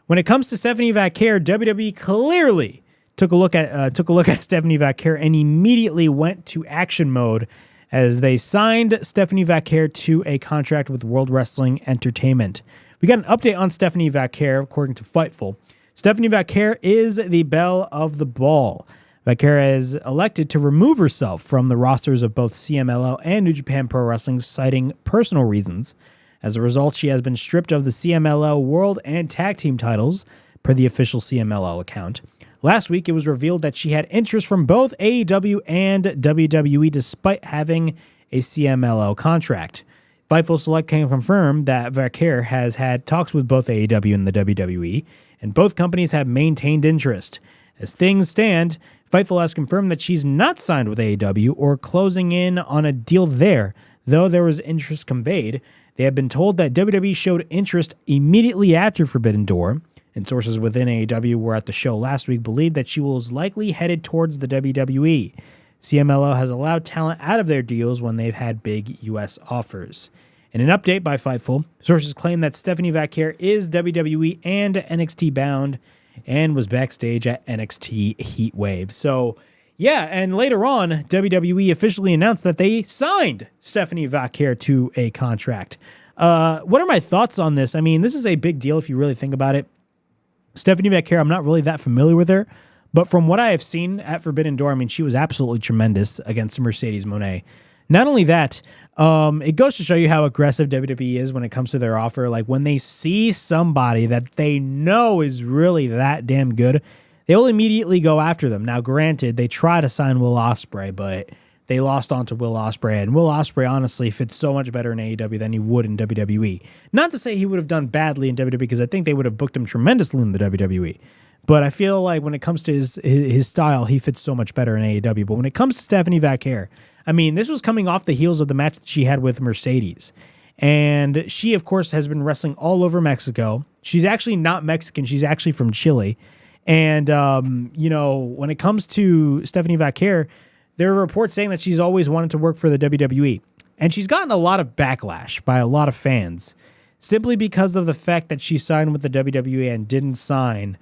when it comes to Stephanie Vaquer, WWE clearly took a look at Stephanie Vaquer and immediately went to action mode as they signed Stephanie Vaquer to a contract with World Wrestling Entertainment. We got an update on Stephanie Vaquer, according to Fightful. Stephanie Vaquer is the belle of the ball. Vaquer has elected to remove herself from the rosters of both CMLL and New Japan Pro Wrestling, citing personal reasons. As a result, she has been stripped of the CMLL World and Tag Team titles, per the official CMLL account. Last week, it was revealed that she had interest from both AEW and WWE despite having a CMLL contract. Fightful Select can confirm that Vaquer has had talks with both AEW and the WWE, and both companies have maintained interest. As things stand, Fightful has confirmed that she's not signed with AEW or closing in on a deal there, though there was interest conveyed. They have been told that WWE showed interest immediately after Forbidden Door, and sources within AEW were at the show last week believed that she was likely headed towards the WWE. CMLL has allowed talent out of their deals when they've had big U.S. offers. In an update by Fightful, sources claim that Stephanie Vaquer is WWE and NXT bound and was backstage at NXT Heatwave. So, yeah, and later on, WWE officially announced that they signed Stephanie Vaquer to a contract. What are my thoughts on this? I mean, this is a big deal if you really think about it. Stephanie Vaquer, I'm not really that familiar with her, but from what I have seen at Forbidden Door, I mean, she was absolutely tremendous against Mercedes Moné. Not only that, it goes to show you how aggressive WWE is when it comes to their offer. Like, when they see somebody that they know is really that damn good, they'll immediately go after them. Now, granted, they try to sign Will Ospreay, but they lost on to Will Ospreay, and Will Ospreay honestly fits so much better in AEW than he would in WWE. Not to say he would have done badly in WWE, because I think they would have booked him tremendously in the WWE. But I feel like when it comes to his style, he fits so much better in AEW. But when it comes to Stephanie Vaquer, I mean, this was coming off the heels of the match that she had with Mercedes. And she, of course, has been wrestling all over Mexico. She's actually not Mexican. She's actually from Chile. And, when it comes to Stephanie Vaquer, there are reports saying that she's always wanted to work for the WWE. And she's gotten a lot of backlash by a lot of fans simply because of the fact that she signed with the WWE and didn't sign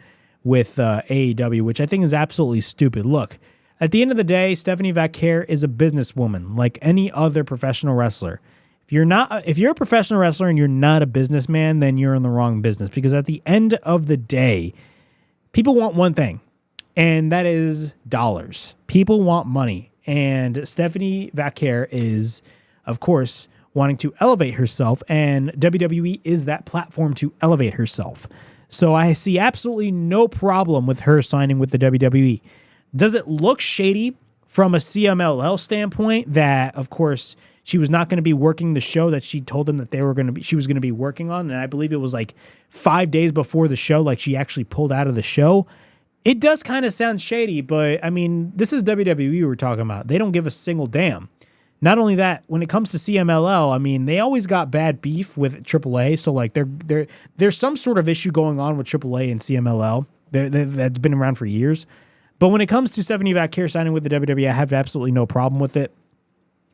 with AEW, which I think is absolutely stupid. Look, at the end of the day, Stephanie Vaquer is a businesswoman like any other professional wrestler. If you're a professional wrestler and you're not a businessman, then you're in the wrong business, because at the end of the day, people want one thing, and that is dollars. People want money, and Stephanie Vaquer is, of course, wanting to elevate herself, and WWE is that platform to elevate herself. So I see absolutely no problem with her signing with the WWE. Does it look shady from a CMLL standpoint that, of course, she was not going to be working the show that she told them that she was going to be working on? And I believe it was like 5 days before the show, like she actually pulled out of the show. It does kind of sound shady, but I mean, this is WWE we're talking about. They don't give a single damn. Not only that, when it comes to CMLL, I mean, they always got bad beef with AAA. So like there's some sort of issue going on with AAA and CMLL that's been around for years. But when it comes to Stephanie Vaquer signing with the WWE, I have absolutely no problem with it.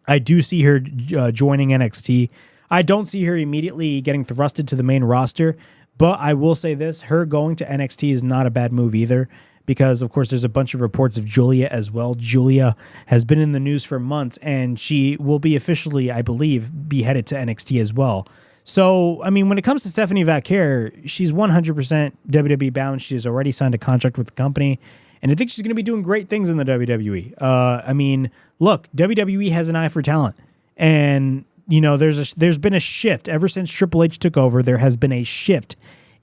I do see her joining NXT. I don't see her immediately getting thrusted to the main roster, but I will say this, her going to NXT is not a bad move either, because, of course, there's a bunch of reports of Julia as well. Julia has been in the news for months, and she will be officially, I believe, be headed to NXT as well. So, I mean, when it comes to Stephanie Vaquer, she's 100% WWE bound. She has already signed a contract with the company, and I think she's going to be doing great things in the WWE. I mean, look, WWE has an eye for talent, and there's been a shift ever since Triple H took over. There has been a shift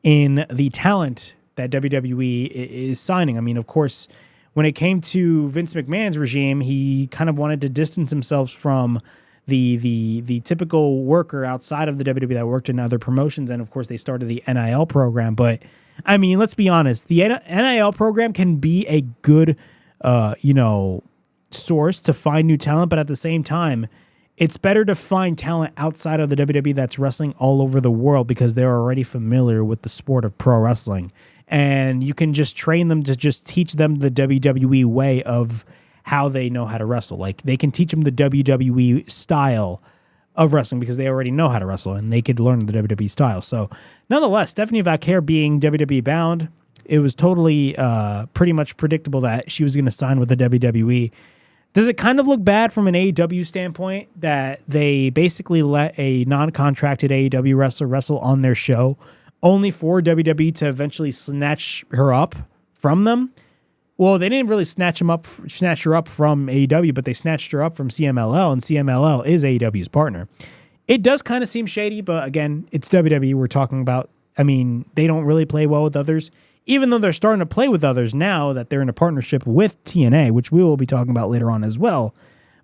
in the talent that WWE is signing. I mean, of course, when it came to Vince McMahon's regime, he kind of wanted to distance himself from the typical worker outside of the WWE that worked in other promotions, and of course, they started the NIL program. But I mean, let's be honest, the NIL program can be a good, source to find new talent, but at the same time, it's better to find talent outside of the WWE that's wrestling all over the world, because they're already familiar with the sport of pro wrestling. And you can just train them to just teach them the WWE way of how they know how to wrestle. Like, they can teach them the WWE style of wrestling because they already know how to wrestle, and they could learn the WWE style. So, nonetheless, Stephanie Vaquer being WWE bound, it was totally pretty much predictable that she was going to sign with the WWE. Does it kind of look bad from an AEW standpoint that they basically let a non-contracted AEW wrestler wrestle on their show only for WWE to eventually snatch her up from them? Well, they didn't really snatch her up from AEW, but they snatched her up from CMLL, and CMLL is AEW's partner. It does kind of seem shady, but again, it's WWE we're talking about. I mean, they don't really play well with others, even though they're starting to play with others now that they're in a partnership with TNA, which we will be talking about later on as well.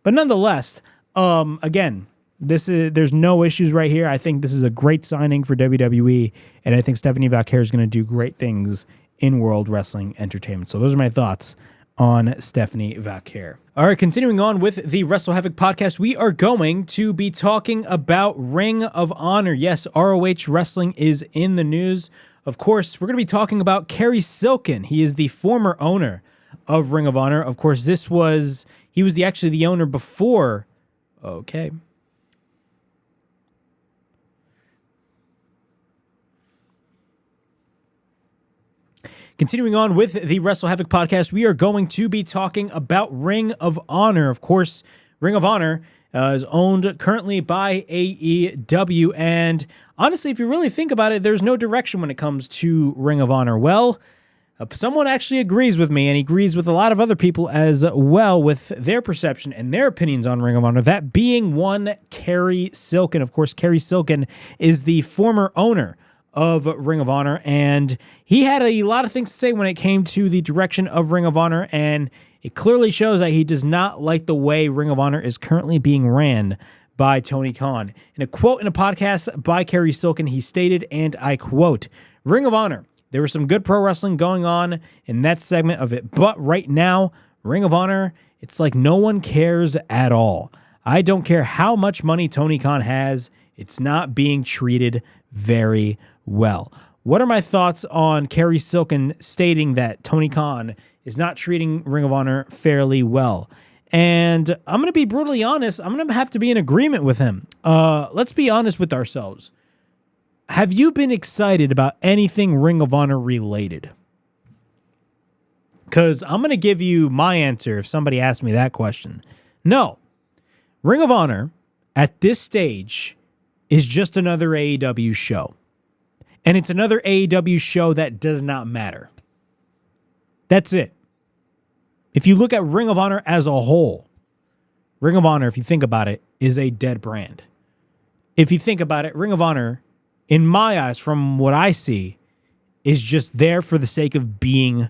But nonetheless, again, there's no issues right here. I think this is a great signing for WWE, and I think Stephanie Vaquer is going to do great things in World Wrestling Entertainment. So those are my thoughts on Stephanie Vaquer. All right, continuing on with the WrestleHavoc podcast, we are going to be talking about Ring of Honor. Yes, ROH Wrestling is in the news. Of course, we're going to be talking about Kerry Silken. He is the former owner of Ring of Honor. Of course, he was actually the owner before. Okay. Continuing on with the WrestleHavoc podcast, we are going to be talking about Ring of Honor. Of course, Ring of Honor is owned currently by AEW, and honestly, if you really think about it, there's no direction when it comes to Ring of Honor. Well, someone actually agrees with me, and he agrees with a lot of other people as well with their perception and their opinions on Ring of Honor, that being one Kerry Silken. Of course, Kerry Silken is the former owner of Ring of Honor, and he had a lot of things to say when it came to the direction of Ring of Honor, and It clearly shows that he does not like the way Ring of Honor is currently being ran by Tony Khan. In a quote in a podcast by Kerry Silken, he stated, and I quote, "Ring of Honor, there was some good pro wrestling going on in that segment of it, but right now, Ring of Honor, it's like no one cares at all. I don't care how much money Tony Khan has, it's not being treated very well." What are my thoughts on Kerry Silken stating that Tony Khan is not treating Ring of Honor fairly well? And I'm going to be brutally honest. I'm going to have to be in agreement with him. Let's be honest with ourselves. Have you been excited about anything Ring of Honor related? Because I'm going to give you my answer if somebody asks me that question. No. Ring of Honor, at this stage, is just another AEW show. And it's another AEW show that does not matter. That's it. If you look at Ring of Honor as a whole, Ring of Honor, if you think about it, is a dead brand. If you think about it, Ring of Honor, in my eyes, from what I see, is just there for the sake of being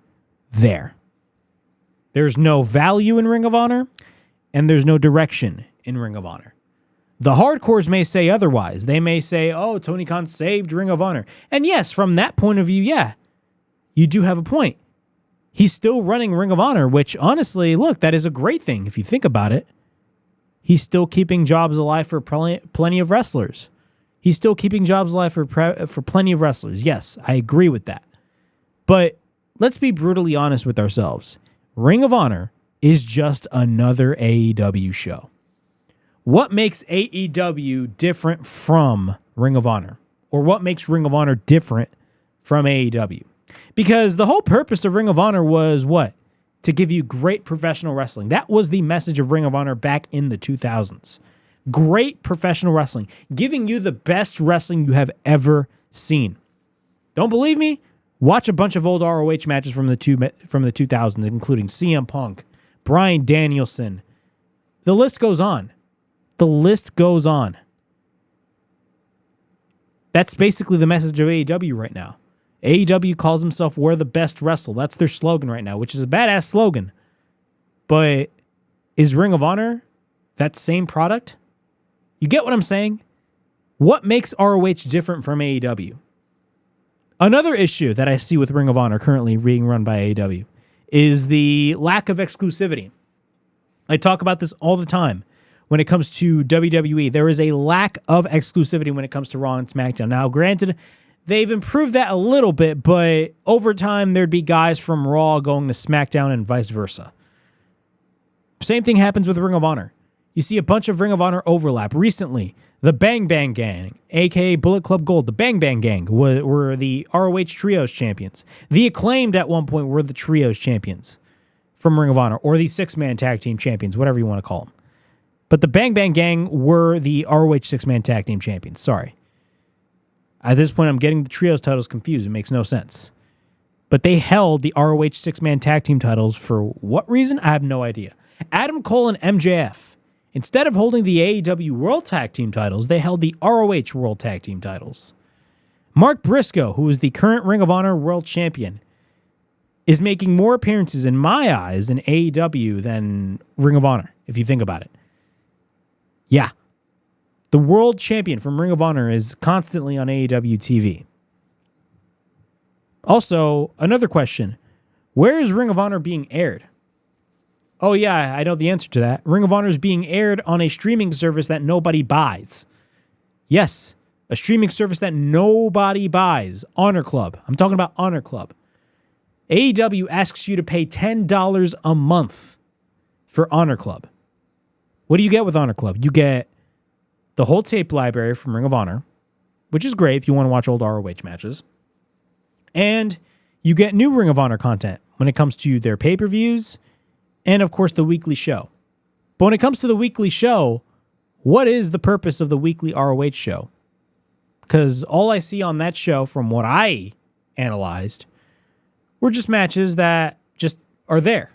there. There's no value in Ring of Honor, and there's no direction in Ring of Honor. The hardcores may say otherwise. They may say, oh, Tony Khan saved Ring of Honor. And yes, from that point of view, yeah, you do have a point. He's still running Ring of Honor, which honestly, look, that is a great thing if you think about it. He's still keeping jobs alive for plenty of wrestlers. He's still keeping jobs alive for plenty of wrestlers. Yes, I agree with that. But let's be brutally honest with ourselves. Ring of Honor is just another AEW show. What makes AEW different from Ring of Honor? Or what makes Ring of Honor different from AEW? Because the whole purpose of Ring of Honor was what? To give you great professional wrestling. That was the message of Ring of Honor back in the 2000s. Great professional wrestling. Giving you the best wrestling you have ever seen. Don't believe me? Watch a bunch of old ROH matches from the 2000s, including CM Punk, Bryan Danielson. The list goes on. The list goes on. That's basically the message of AEW right now. AEW calls himself "We're the best wrestle." That's their slogan right now, which is a badass slogan. But is Ring of Honor that same product? You get what I'm saying? What makes ROH different from AEW? Another issue that I see with Ring of Honor currently being run by AEW is the lack of exclusivity. I talk about this all the time. When it comes to WWE, there is a lack of exclusivity when it comes to Raw and SmackDown. Now, granted, they've improved that a little bit, but over time, there'd be guys from Raw going to SmackDown and vice versa. Same thing happens with Ring of Honor. You see a bunch of Ring of Honor overlap. Recently, the Bang Bang Gang, a.k.a. Bullet Club Gold, the Bang Bang Gang were the ROH Trios champions. The Acclaimed at one point were the Trios champions from Ring of Honor, or the six-man tag team champions, whatever you want to call them. But the Bang Bang Gang were the ROH six-man tag team champions. Sorry. At this point, I'm getting the Trios titles confused. It makes no sense. But they held the ROH six-man tag team titles for what reason? I have no idea. Adam Cole and MJF, instead of holding the AEW World Tag Team titles, they held the ROH World Tag Team titles. Mark Briscoe, who is the current Ring of Honor World Champion, is making more appearances in my eyes in AEW than Ring of Honor, if you think about it. Yeah. The world champion from Ring of Honor is constantly on AEW TV. Also, another question. Where is Ring of Honor being aired? Oh yeah, I know the answer to that. Ring of Honor is being aired on a streaming service that nobody buys. Yes, a streaming service that nobody buys. Honor Club. I'm talking about Honor Club. AEW asks you to pay $10 a month for Honor Club. What do you get with Honor Club? You get the whole tape library from Ring of Honor, which is great if you want to watch old ROH matches. And you get new Ring of Honor content when it comes to their pay-per-views and, of course, the weekly show. But when it comes to the weekly show, what is the purpose of the weekly ROH show? Because all I see on that show, from what I analyzed, were just matches that just are there.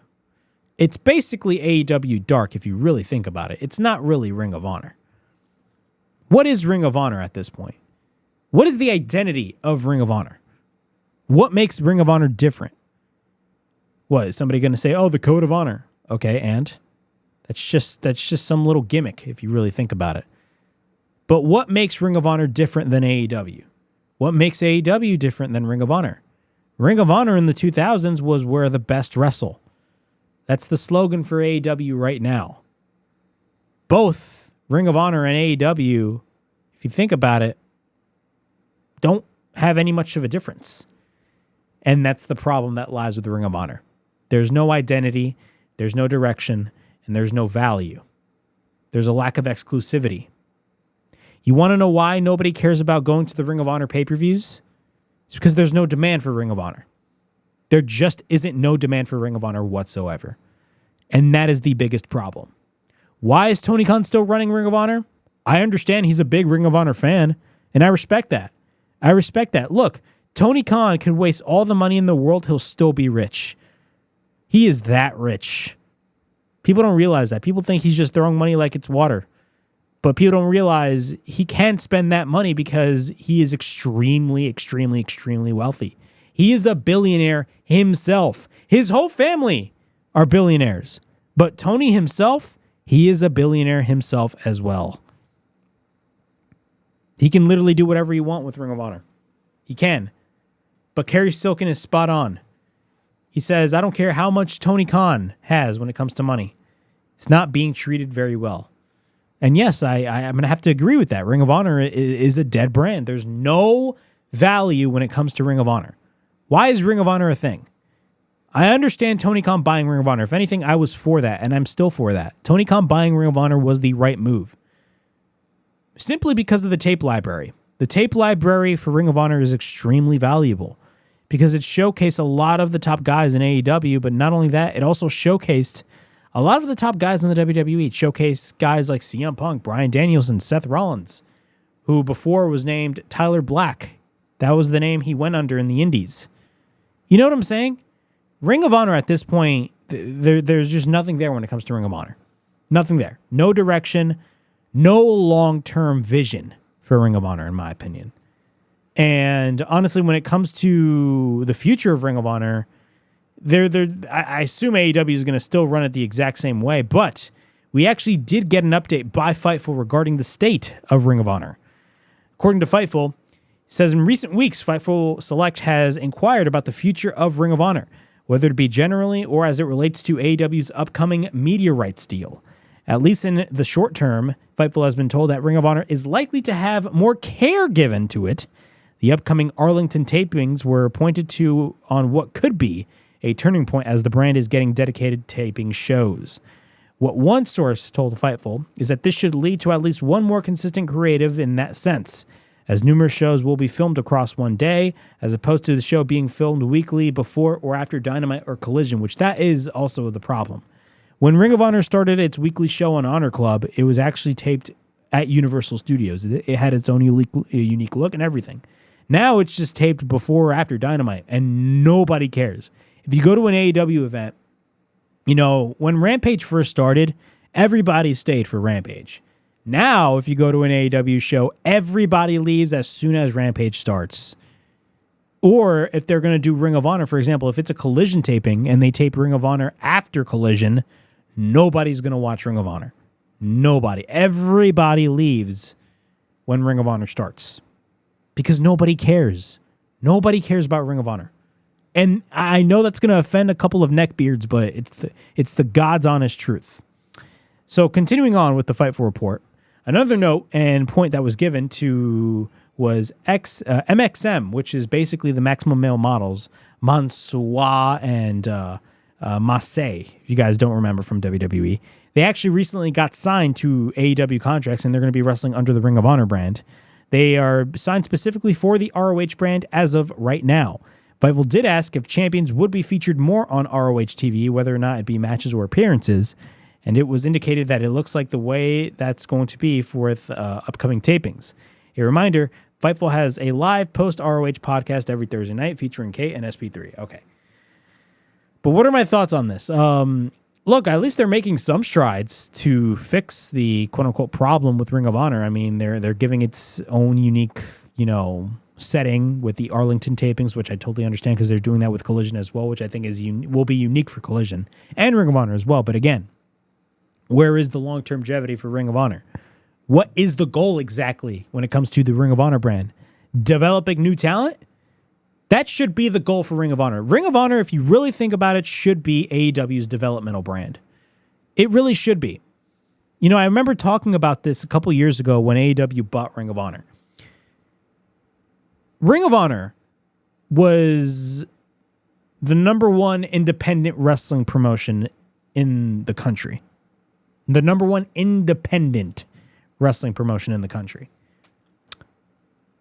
It's basically AEW Dark, if you really think about it. It's not really Ring of Honor. What is Ring of Honor at this point? What is the identity of Ring of Honor? What makes Ring of Honor different? What, is somebody going to say, oh, the Code of Honor? Okay, and that's just some little gimmick if you really think about it. But what makes Ring of Honor different than AEW? What makes AEW different than Ring of Honor? Ring of Honor in the 2000s was where the best wrestle. That's the slogan for AEW right now. Both Ring of Honor and AEW, if you think about it, don't have any much of a difference. And that's the problem that lies with the Ring of Honor. There's no identity, there's no direction, and there's no value. There's a lack of exclusivity. You want to know why nobody cares about going to the Ring of Honor pay-per-views? It's because there's no demand for Ring of Honor. There just isn't no demand for Ring of Honor whatsoever. And that is the biggest problem. Why is Tony Khan still running Ring of Honor? I understand he's a big Ring of Honor fan, and I respect that. Look, Tony Khan could waste all the money in the world, he'll still be rich. He is that rich. People don't realize that. People think he's just throwing money like it's water. But people don't realize he can't spend that money because he is extremely, extremely, extremely wealthy. He is a billionaire himself. His whole family are billionaires. But Tony himself, he is a billionaire himself as well. He can literally do whatever he wants with Ring of Honor. He can. But Kerry Silken is spot on. He says, I don't care how much Tony Khan has when it comes to money. It's not being treated very well. And yes, I'm going to have to agree with that. Ring of Honor is a dead brand. There's no value when it comes to Ring of Honor. Why is Ring of Honor a thing? I understand Tony Khan buying Ring of Honor. If anything, I was for that, and I'm still for that. Tony Khan buying Ring of Honor was the right move. Simply because of the tape library. The tape library for Ring of Honor is extremely valuable because it showcased a lot of the top guys in AEW, but not only that, it also showcased a lot of the top guys in the WWE. It showcased guys like CM Punk, Bryan Danielson, Seth Rollins, who before was named Tyler Black. That was the name he went under in the Indies. You know what I'm saying? Ring of Honor at this point, there's just nothing there when it comes to Ring of Honor. Nothing there. No direction, no long-term vision for Ring of Honor, in my opinion. And honestly, when it comes to the future of Ring of Honor, I assume AEW is going to still run it the exact same way, but we actually did get an update by Fightful regarding the state of Ring of Honor. According to Fightful, it says in recent weeks, Fightful Select has inquired about the future of Ring of Honor, whether it be generally or as it relates to AEW's upcoming media rights deal. At least in the short term, Fightful has been told that Ring of Honor is likely to have more care given to it. The upcoming Arlington tapings were pointed to on what could be a turning point as the brand is getting dedicated taping shows. What one source told Fightful is that this should lead to at least one more consistent creative in that sense, as numerous shows will be filmed across one day, as opposed to the show being filmed weekly before or after Dynamite or Collision, which that is also the problem. When Ring of Honor started its weekly show on Honor Club, it was actually taped at Universal Studios. It had its own unique look and everything. Now it's just taped before or after Dynamite, and nobody cares. If you go to an AEW event, you know, when Rampage first started, everybody stayed for Rampage. Now, if you go to an AEW show, everybody leaves as soon as Rampage starts. Or if they're going to do Ring of Honor, for example, if it's a Collision taping and they tape Ring of Honor after Collision, nobody's going to watch Ring of Honor. Nobody. Everybody leaves when Ring of Honor starts. Because nobody cares. Nobody cares about Ring of Honor. And I know that's going to offend a couple of neckbeards, but it's the God's honest truth. So continuing on with the Fightful report, another note and point that was given to was MXM, which is basically the Maximum Male Models, Mansoor and Massey, if you guys don't remember from WWE. They actually recently got signed to AEW contracts, and they're going to be wrestling under the Ring of Honor brand. They are signed specifically for the ROH brand as of right now. Fightful did ask if champions would be featured more on ROH TV, whether or not it be matches or appearances, and it was indicated that it looks like the way that's going to be for upcoming tapings. A reminder, Fightful has a live post-ROH podcast every Thursday night featuring Kate and SP3. Okay. But what are my thoughts on this? Look, at least they're making some strides to fix the quote-unquote problem with Ring of Honor. I mean, they're giving its own unique, setting with the Arlington tapings, which I totally understand because they're doing that with Collision as well, which I think will be unique for Collision and Ring of Honor as well. But again, where is the long-term longevity for Ring of Honor? What is the goal exactly when it comes to the Ring of Honor brand? Developing new talent? That should be the goal for Ring of Honor. Ring of Honor, if you really think about it, should be AEW's developmental brand. It really should be. You know, I remember talking about this a couple years ago when AEW bought Ring of Honor. Ring of Honor was the number one independent wrestling promotion in the country. The number one independent wrestling promotion in the country.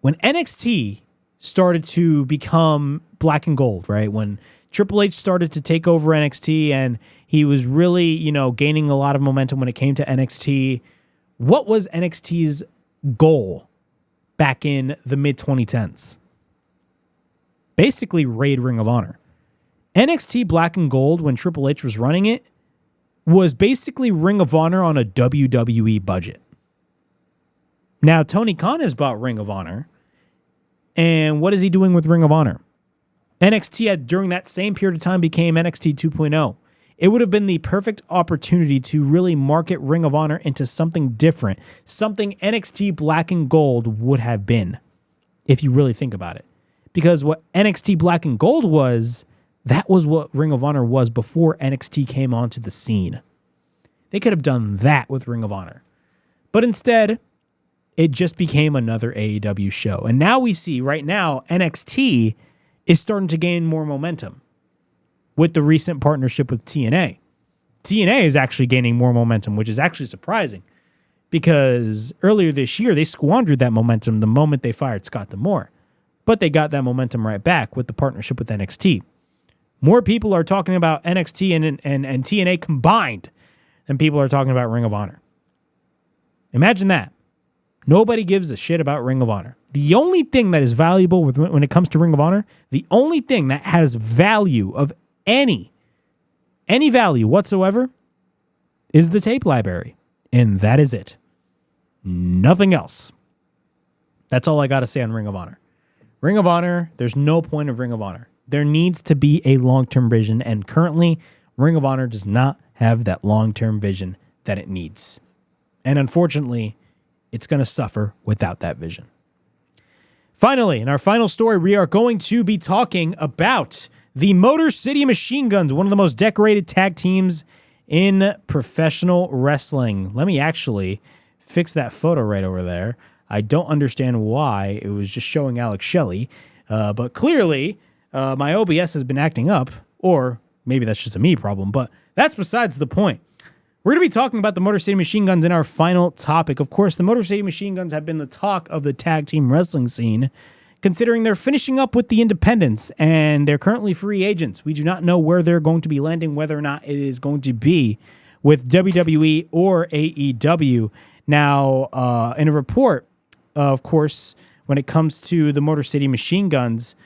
When NXT started to become black and gold, right? When Triple H started to take over NXT and he was really, you know, gaining a lot of momentum when it came to NXT. What was NXT's goal back in the mid-2010s? Basically, raid Ring of Honor. NXT Black and Gold, when Triple H was running it, was basically Ring of Honor on a WWE budget. Now, Tony Khan has bought Ring of Honor. And what is he doing with Ring of Honor? NXT during that same period of time became NXT 2.0. It would have been the perfect opportunity to really market Ring of Honor into something different, something NXT Black and Gold would have been, if you really think about it. Because what NXT Black and Gold was, that was what Ring of Honor was before NXT came onto the scene. They could have done that with Ring of Honor. But instead, it just became another AEW show. And now we see, right now, NXT is starting to gain more momentum with the recent partnership with TNA. TNA is actually gaining more momentum, which is actually surprising because earlier this year, they squandered that momentum the moment they fired Scott D'Amore. But they got that momentum right back with the partnership with NXT. More people are talking about NXT and TNA combined than people are talking about Ring of Honor. Imagine that. Nobody gives a shit about Ring of Honor. The only thing that is valuable when it comes to Ring of Honor, the only thing that has value of any value whatsoever is the tape library. And that is it. Nothing else. That's all I got to say on Ring of Honor. Ring of Honor, there's no point of Ring of Honor. There needs to be a long-term vision, and currently, Ring of Honor does not have that long-term vision that it needs. And unfortunately, it's going to suffer without that vision. Finally, in our final story, we are going to be talking about the Motor City Machine Guns, one of the most decorated tag teams in professional wrestling. Let me actually fix that photo right over there. I don't understand why it was just showing Alex Shelley, but clearly my OBS has been acting up, or maybe that's just a me problem, but that's besides the point. We're going to be talking about the Motor City Machine Guns in our final topic. Of course, the Motor City Machine Guns have been the talk of the tag team wrestling scene, considering they're finishing up with the independents, and they're currently free agents. We do not know where they're going to be landing, whether or not it is going to be with WWE or AEW. Now, in a report, of course, when it comes to the Motor City Machine Guns,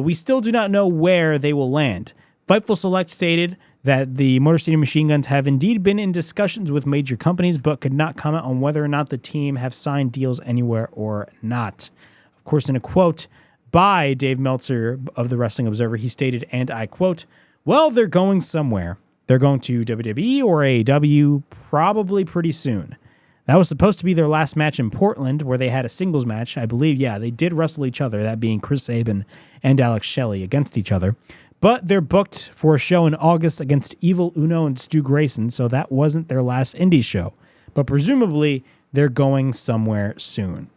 we still do not know where they will land. Fightful Select stated that the Motor City Machine Guns have indeed been in discussions with major companies, but could not comment on whether or not the team have signed deals anywhere or not. Of course, in a quote by Dave Meltzer of the Wrestling Observer, he stated, and I quote, "Well, they're going somewhere. They're going to WWE or AEW probably pretty soon. That was supposed to be their last match in Portland, where they had a singles match. I believe, yeah, they did wrestle each other, that being Chris Sabin and Alex Shelley against each other. But they're booked for a show in August against Evil Uno and Stu Grayson, so that wasn't their last indie show. But presumably, they're going somewhere soon."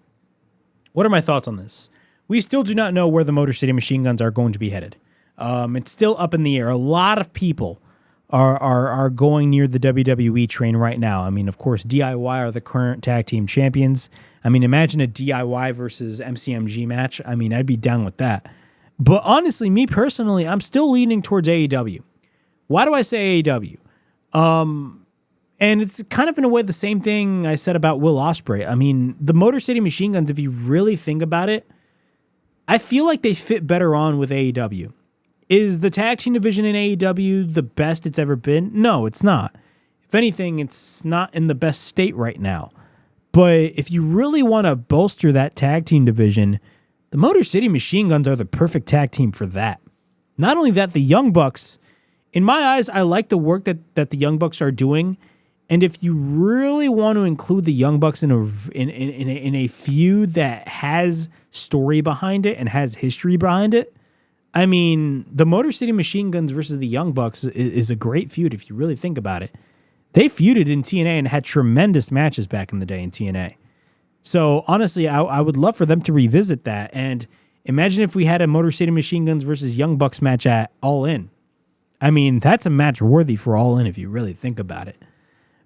What are my thoughts on this? We still do not know where the Motor City Machine Guns are going to be headed. It's still up in the air. A lot of people are going near the WWE train right now. I mean, of course, DIY are the current tag team champions. I mean, imagine a DIY versus MCMG match. I mean, I'd be down with that. But honestly, me personally, I'm still leaning towards AEW. Why do I say AEW? And it's kind of in a way the same thing I said about Will Ospreay. I mean, the Motor City Machine Guns, if you really think about it, I feel like they fit better on with AEW. Is the tag team division in AEW the best it's ever been? No, it's not. If anything, it's not in the best state right now. But if you really want to bolster that tag team division, The Motor City Machine Guns are the perfect tag team for that. Not only that, the Young Bucks, in my eyes, I like the work that the Young Bucks are doing. And if you really want to include the Young Bucks in a feud that has story behind it and has history behind it, I mean, the Motor City Machine Guns versus the Young Bucks is a great feud if you really think about it. They feuded in TNA and had tremendous matches back in the day in TNA. So honestly, I would love for them to revisit that. And imagine if we had a Motor City Machine Guns versus Young Bucks match at All In. I mean, that's a match worthy for All In if you really think about it.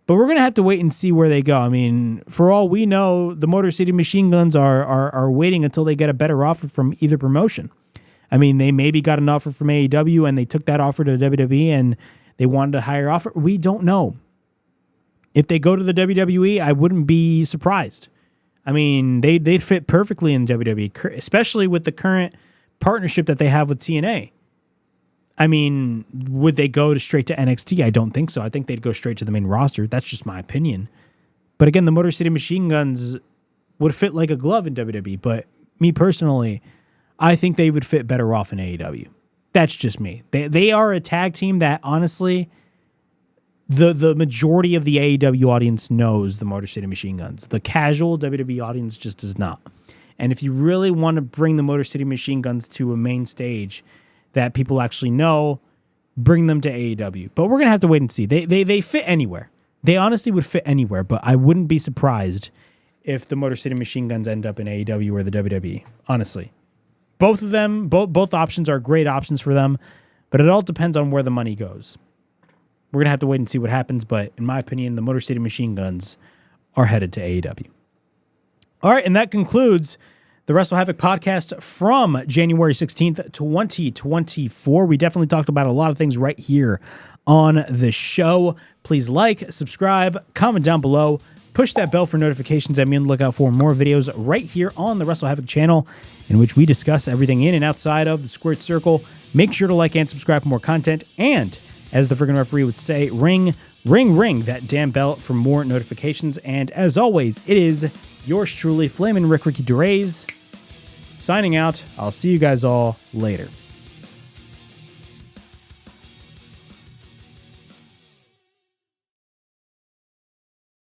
But we're going to have to wait and see where they go. I mean, for all we know, the Motor City Machine Guns are waiting until they get a better offer from either promotion. I mean, they maybe got an offer from AEW and they took that offer to WWE and they wanted a higher offer. We don't know. If they go to the WWE, I wouldn't be surprised. I mean, they'd fit perfectly in WWE, especially with the current partnership that they have with TNA. I mean, would they go straight to NXT? I don't think so. I think they'd go straight to the main roster. That's just my opinion. But again, the Motor City Machine Guns would fit like a glove in WWE. But me personally, I think they would fit better off in AEW. That's just me. They are a tag team that, honestly, the majority of the AEW audience knows the Motor City Machine Guns. The casual WWE audience just does not. And if you really want to bring the Motor City Machine Guns to a main stage that people actually know, bring them to AEW. But we're going to have to wait and see. They fit anywhere. They honestly would fit anywhere, but I wouldn't be surprised if the Motor City Machine Guns end up in AEW or the WWE, honestly. Both of them, both options are great options for them, but it all depends on where the money goes. We're going to have to wait and see what happens, but in my opinion, the Motor City Machine Guns are headed to AEW. All right, and that concludes the WrestleHavoc podcast from January 16th, 2024. We definitely talked about a lot of things right here on the show. Please like, subscribe, comment down below, push that bell for notifications. I'm on the lookout for more videos right here on the WrestleHavoc channel in which we discuss everything in and outside of the squared circle. Make sure to like and subscribe for more content. And as the friggin' referee would say, ring that damn bell for more notifications. And as always, it is yours truly, Flamin' Ricky Derez, signing out. I'll see you guys all later.